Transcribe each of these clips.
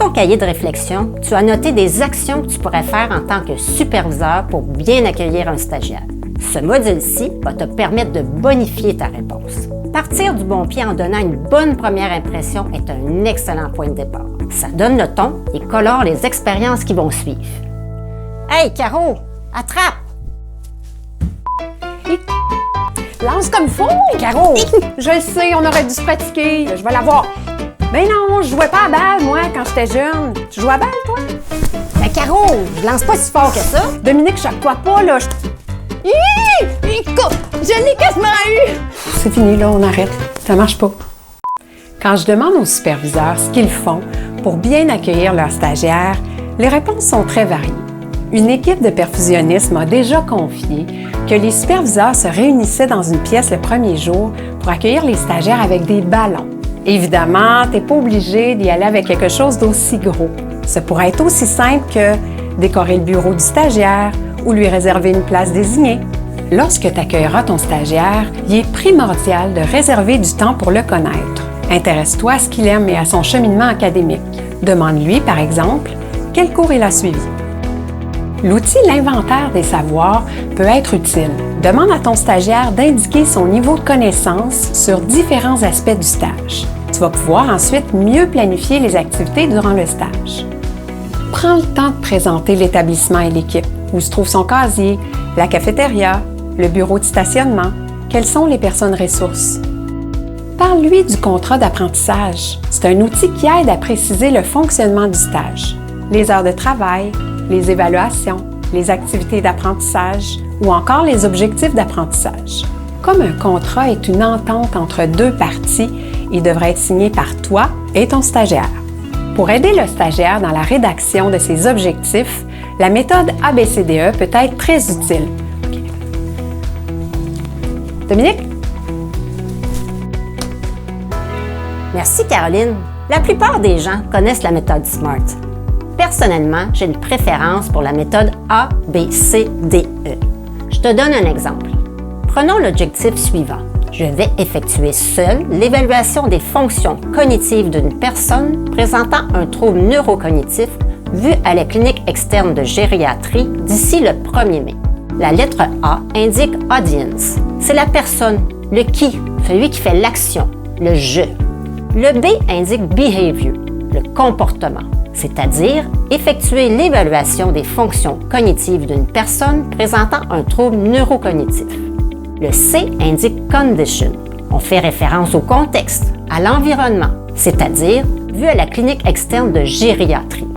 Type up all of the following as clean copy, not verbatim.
ton cahier de réflexion, tu as noté des actions que tu pourrais faire en tant que superviseur pour bien accueillir un stagiaire. Ce module-ci va te permettre de bonifier ta réponse. Partir du bon pied en donnant une bonne première impression est un excellent point de départ. Ça donne le ton et colore les expériences qui vont suivre. Hey, Caro, attrape! Lance comme il faut! Caro! Je le sais, on aurait dû se pratiquer. Je vais l'avoir. Ben non, je jouais pas à balle, moi, quand j'étais jeune. Tu jouais à balle, toi? Ben, Caro, je lance pas si fort que ça. Dominique, choque-toi pas, là. Je l'ai quasiment eu! C'est fini, là, on arrête. Ça marche pas. Quand je demande aux superviseurs ce qu'ils font pour bien accueillir leurs stagiaires, les réponses sont très variées. Une équipe de perfusionnistes m'a déjà confié que les superviseurs se réunissaient dans une pièce le premier jour pour accueillir les stagiaires avec des ballons. Évidemment, tu n'es pas obligé d'y aller avec quelque chose d'aussi gros. Ça pourrait être aussi simple que décorer le bureau du stagiaire ou lui réserver une place désignée. Lorsque tu accueilleras ton stagiaire, il est primordial de réserver du temps pour le connaître. Intéresse-toi à ce qu'il aime et à son cheminement académique. Demande-lui, par exemple, quel cours il a suivi. L'outil L'inventaire des savoirs peut être utile. Demande à ton stagiaire d'indiquer son niveau de connaissance sur différents aspects du stage. Tu vas pouvoir ensuite mieux planifier les activités durant le stage. Prends le temps de présenter l'établissement et l'équipe, où se trouve son casier, la cafétéria, le bureau de stationnement, quelles sont les personnes ressources. Parle-lui du contrat d'apprentissage. C'est un outil qui aide à préciser le fonctionnement du stage, les heures de travail, les évaluations, les activités d'apprentissage ou encore les objectifs d'apprentissage. Comme un contrat est une entente entre deux parties, il devrait être signé par toi et ton stagiaire. Pour aider le stagiaire dans la rédaction de ses objectifs, la méthode ABCDE peut être très utile. Okay. Dominique? Merci, Caroline. La plupart des gens connaissent la méthode SMART. Personnellement, j'ai une préférence pour la méthode ABCDE. Je te donne un exemple. Prenons l'objectif suivant. Je vais effectuer seul l'évaluation des fonctions cognitives d'une personne présentant un trouble neurocognitif vu à la clinique externe de gériatrie d'ici le 1er mai. La lettre A indique Audience. C'est la personne, le qui, celui qui fait l'action, le je. Le B indique Behavior, le comportement, c'est-à-dire effectuer l'évaluation des fonctions cognitives d'une personne présentant un trouble neurocognitif. Le C indique Condition. On fait référence au contexte, à l'environnement, c'est-à-dire vu à la clinique externe de gériatrie.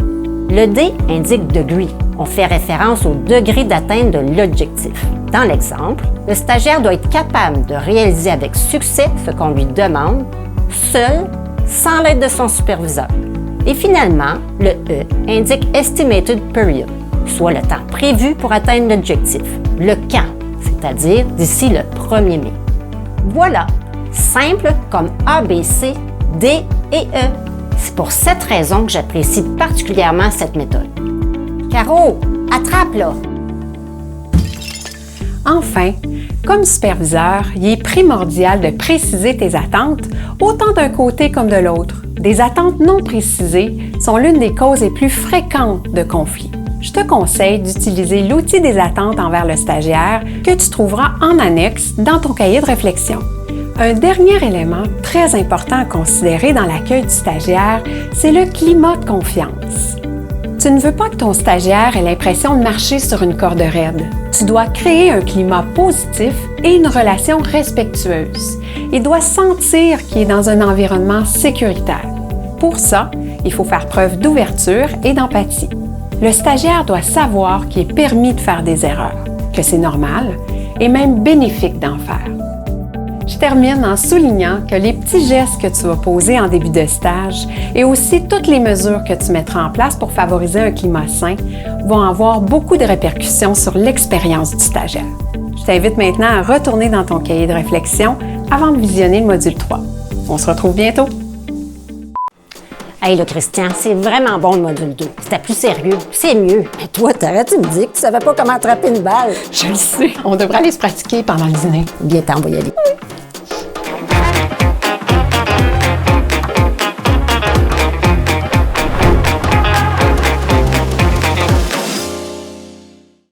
Le D indique Degree. On fait référence au degré d'atteinte de l'objectif. Dans l'exemple, le stagiaire doit être capable de réaliser avec succès ce qu'on lui demande, seul, sans l'aide de son superviseur. Et finalement, le E indique Estimated Period, soit le temps prévu pour atteindre l'objectif, le quand, c'est-à-dire d'ici le 1er mai. Voilà, simple comme A, B, C, D et E. C'est pour cette raison que j'apprécie particulièrement cette méthode. Caro, attrape là! Enfin, comme superviseur, il est primordial de préciser tes attentes, autant d'un côté comme de l'autre. Des attentes non précisées sont l'une des causes les plus fréquentes de conflits. Je te conseille d'utiliser l'outil des attentes envers le stagiaire que tu trouveras en annexe dans ton cahier de réflexion. Un dernier élément très important à considérer dans l'accueil du stagiaire, c'est le climat de confiance. Tu ne veux pas que ton stagiaire ait l'impression de marcher sur une corde raide. Tu dois créer un climat positif et une relation respectueuse. Il doit sentir qu'il est dans un environnement sécuritaire. Pour ça, il faut faire preuve d'ouverture et d'empathie. Le stagiaire doit savoir qu'il est permis de faire des erreurs, que c'est normal et même bénéfique d'en faire. Je termine en soulignant que les petits gestes que tu vas poser en début de stage et aussi toutes les mesures que tu mettras en place pour favoriser un climat sain vont avoir beaucoup de répercussions sur l'expérience du stagiaire. Je t'invite maintenant à retourner dans ton cahier de réflexion avant de visionner le module 3. On se retrouve bientôt! Hey là, Christian, c'est vraiment bon le module 2. C'était plus sérieux, c'est mieux. Mais toi, t'arrêtes de me dire que tu savais pas comment attraper une balle. Je le sais, on devrait aller se pratiquer pendant le dîner. Bien temps, on va y aller.